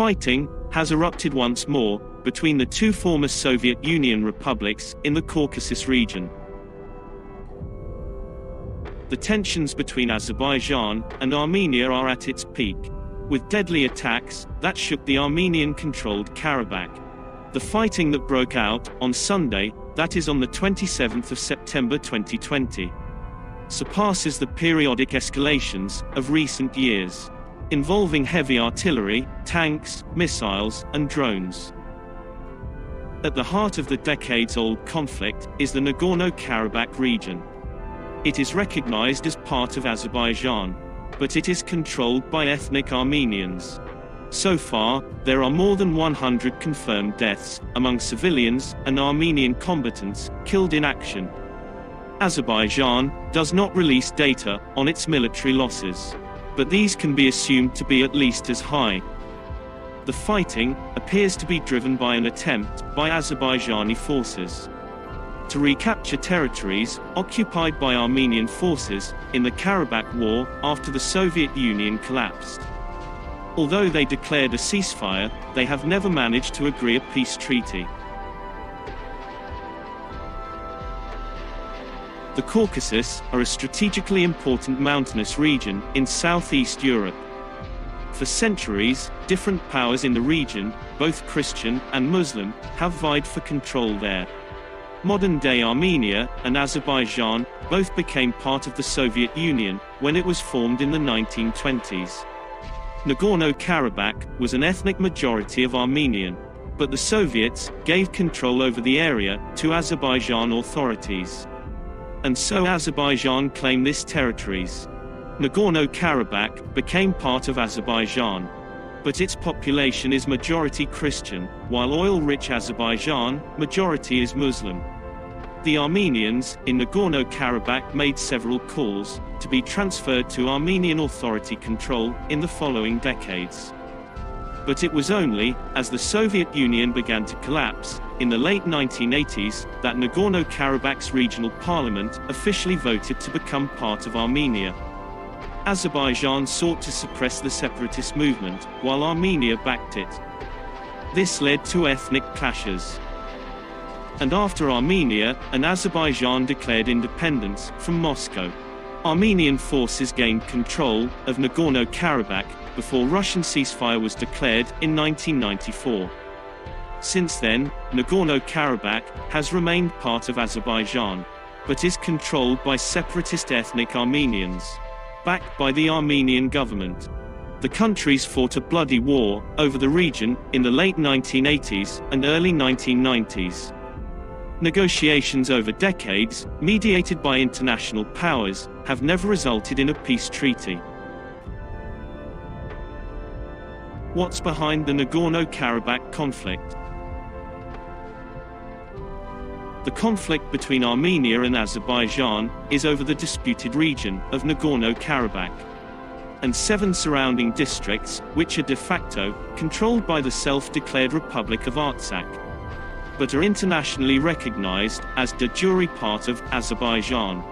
Fighting has erupted once more between the two former Soviet Union republics in the Caucasus region. The tensions between Azerbaijan and Armenia are at its peak, with deadly attacks that shook the Armenian-controlled Karabakh. The fighting that broke out on Sunday, that is on the 27th of September 2020, surpasses the periodic escalations of recent years, involving heavy artillery, tanks, missiles, and drones. At the heart of the decades-old conflict is the Nagorno-Karabakh region. It is recognized as part of Azerbaijan, but it is controlled by ethnic Armenians. So far, there are more than 100 confirmed deaths among civilians and Armenian combatants killed in action. Azerbaijan does not release data on its military losses, but these can be assumed to be at least as high. The fighting appears to be driven by an attempt by Azerbaijani forces to recapture territories occupied by Armenian forces in the Karabakh War after the Soviet Union collapsed. Although they declared a ceasefire, they have never managed to agree a peace treaty. The Caucasus are a strategically important mountainous region in southeast Europe. For centuries, different powers in the region, both Christian and Muslim, have vied for control there. Modern-day Armenia and Azerbaijan both became part of the Soviet Union when it was formed in the 1920s. Nagorno-Karabakh was an ethnic majority of Armenian, but the Soviets gave control over the area to Azerbaijan authorities. And so Azerbaijan claimed these territories. Nagorno-Karabakh became part of Azerbaijan, but its population is majority Christian, while oil-rich Azerbaijan, majority is Muslim. The Armenians in Nagorno-Karabakh made several calls to be transferred to Armenian authority control in the following decades. But it was only as the Soviet Union began to collapse in the late 1980s that Nagorno-Karabakh's regional parliament officially voted to become part of Armenia. Azerbaijan sought to suppress the separatist movement, while Armenia backed it. This led to ethnic clashes. And after Armenia and Azerbaijan declared independence from Moscow, Armenian forces gained control of Nagorno-Karabakh before Russian ceasefire was declared in 1994. Since then, Nagorno-Karabakh has remained part of Azerbaijan, but is controlled by separatist ethnic Armenians, backed by the Armenian government. The countries fought a bloody war over the region in the late 1980s and early 1990s. Negotiations over decades, mediated by international powers, have never resulted in a peace treaty. What's behind the Nagorno-Karabakh conflict? The conflict between Armenia and Azerbaijan is over the disputed region of Nagorno-Karabakh and 7 surrounding districts, which are de facto controlled by the self-declared Republic of Artsakh, but are internationally recognized as de jure part of Azerbaijan.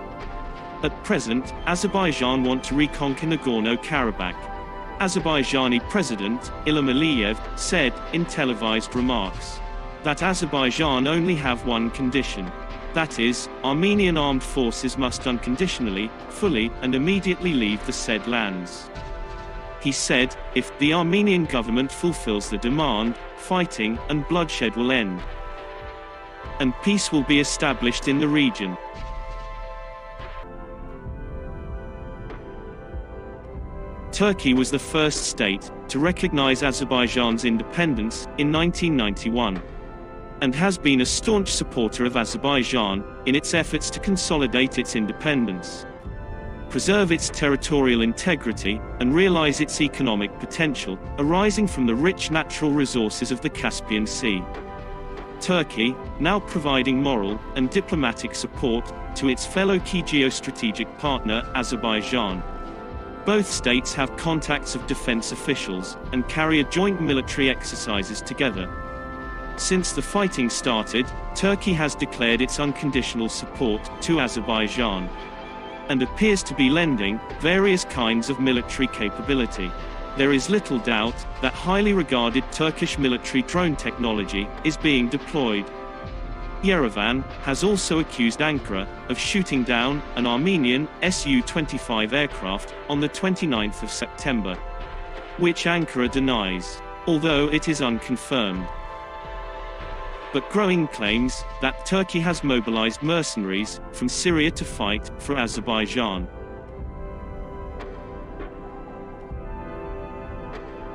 At present, Azerbaijan want to reconquer Nagorno-Karabakh. Azerbaijani President Ilham Aliyev said in televised remarks that Azerbaijan only have one condition. That is, Armenian armed forces must unconditionally, fully, and immediately leave the said lands. He said, if the Armenian government fulfills the demand, fighting and bloodshed will end, and peace will be established in the region. Turkey was the first state to recognize Azerbaijan's independence in 1991, and has been a staunch supporter of Azerbaijan in its efforts to consolidate its independence, preserve its territorial integrity, and realize its economic potential, arising from the rich natural resources of the Caspian Sea. Turkey, now providing moral and diplomatic support to its fellow key geostrategic partner, Azerbaijan. Both states have contacts of defense officials and carry a joint military exercises together. Since the fighting started, Turkey has declared its unconditional support to Azerbaijan and appears to be lending various kinds of military capability. there is little doubt that highly regarded Turkish military drone technology is being deployed. Yerevan has also accused Ankara of shooting down an Armenian Su-25 aircraft on the 29th of September, which Ankara denies, although it is unconfirmed. But growing claims that Turkey has mobilized mercenaries from Syria to fight for Azerbaijan.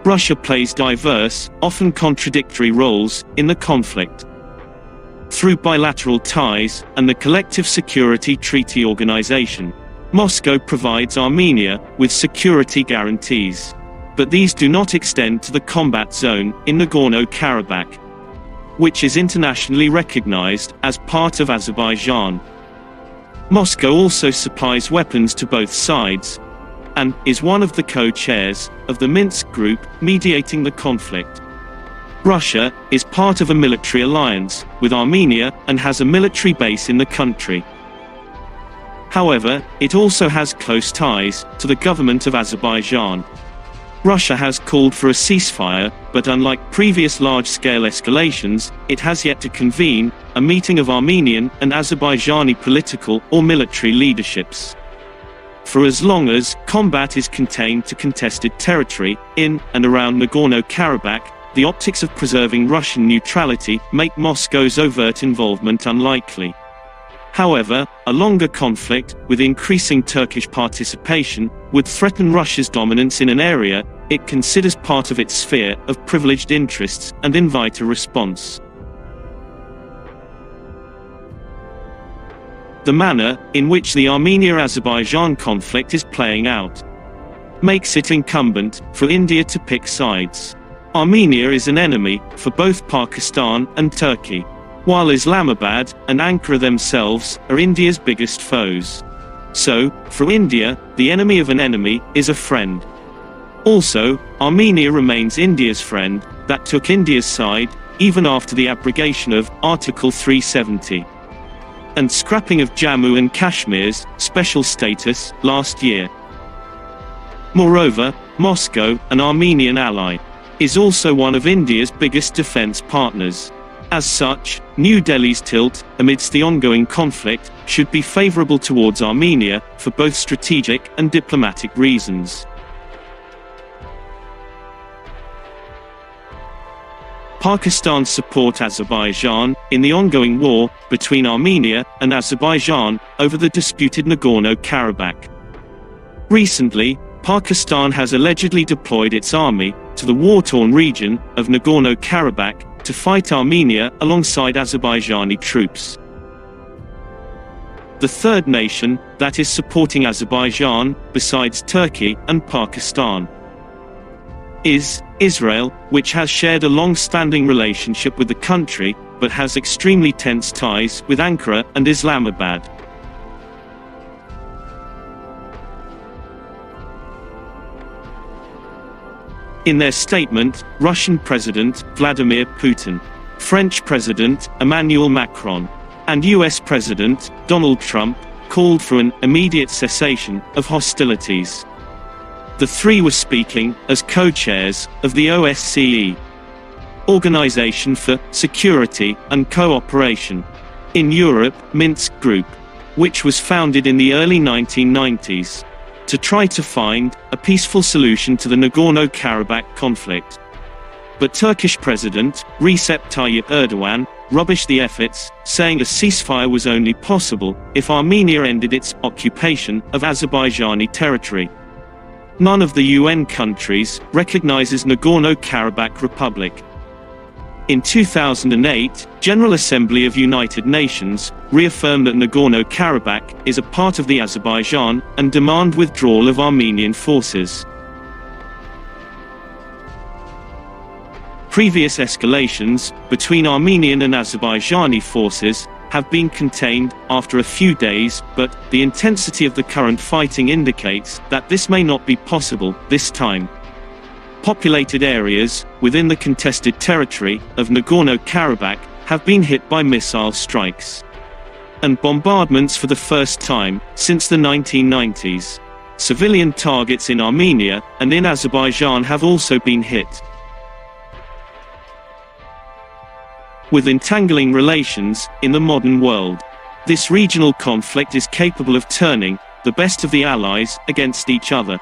Russia plays diverse, often contradictory roles in the conflict. Through bilateral ties and the Collective Security Treaty Organization, Moscow provides Armenia with security guarantees. But these do not extend to the combat zone in Nagorno-Karabakh, which is internationally recognized as part of Azerbaijan. Moscow also supplies weapons to both sides, and is one of the co-chairs of the Minsk group mediating the conflict. Russia is part of a military alliance with Armenia and has a military base in the country. However, it also has close ties to the government of Azerbaijan. Russia has called for a ceasefire, but unlike previous large-scale escalations, it has yet to convene a meeting of Armenian and Azerbaijani political or military leaderships. For as long as combat is contained to contested territory in and around Nagorno-Karabakh, the optics of preserving Russian neutrality make Moscow's overt involvement unlikely. However, a longer conflict, with increasing Turkish participation, would threaten Russia's dominance in an area it considers part of its sphere of privileged interests and invite a response. The manner in which the Armenia-Azerbaijan conflict is playing out makes it incumbent for India to pick sides. Armenia is an enemy for both Pakistan and Turkey, while Islamabad and Ankara themselves are India's biggest foes. So, for India, the enemy of an enemy is a friend. Also, Armenia remains India's friend that took India's side even after the abrogation of Article 370 and scrapping of Jammu and Kashmir's special status last year. Moreover, Moscow, an Armenian ally, is also one of India's biggest defense partners. As such, New Delhi's tilt amidst the ongoing conflict should be favorable towards Armenia for both strategic and diplomatic reasons. Pakistan support Azerbaijan in the ongoing war between Armenia and Azerbaijan over the disputed Nagorno-Karabakh. Recently, Pakistan has allegedly deployed its army to the war-torn region of Nagorno-Karabakh to fight Armenia alongside Azerbaijani troops. The third nation that is supporting Azerbaijan, besides Turkey and Pakistan, is Israel, which has shared a long-standing relationship with the country, but has extremely tense ties with Ankara and Islamabad. In their statement, Russian President Vladimir Putin, French President Emmanuel Macron, and US President Donald Trump called for an immediate cessation of hostilities. The three were speaking as co-chairs of the OSCE, Organization for Security and Cooperation in Europe, Minsk Group, which was founded in the early 1990s, to try to find a peaceful solution to the Nagorno-Karabakh conflict. But Turkish President Recep Tayyip Erdogan rubbished the efforts, saying a ceasefire was only possible if Armenia ended its occupation of Azerbaijani territory. None of the UN countries recognizes Nagorno-Karabakh Republic. In 2008, General Assembly of United Nations reaffirmed that Nagorno-Karabakh is a part of the Azerbaijan and demand withdrawal of Armenian forces. Previous escalations between Armenian and Azerbaijani forces have been contained after a few days, but the intensity of the current fighting indicates that this may not be possible this time. Populated areas within the contested territory of Nagorno-Karabakh have been hit by missile strikes and bombardments for the first time since the 1990s. Civilian targets in Armenia and in Azerbaijan have also been hit. With entangling relations in the modern world, this regional conflict is capable of turning the best of the allies against each other.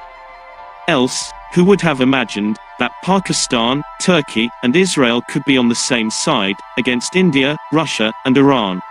Else, who would have imagined that Pakistan, Turkey, and Israel could be on the same side against India, Russia, and Iran?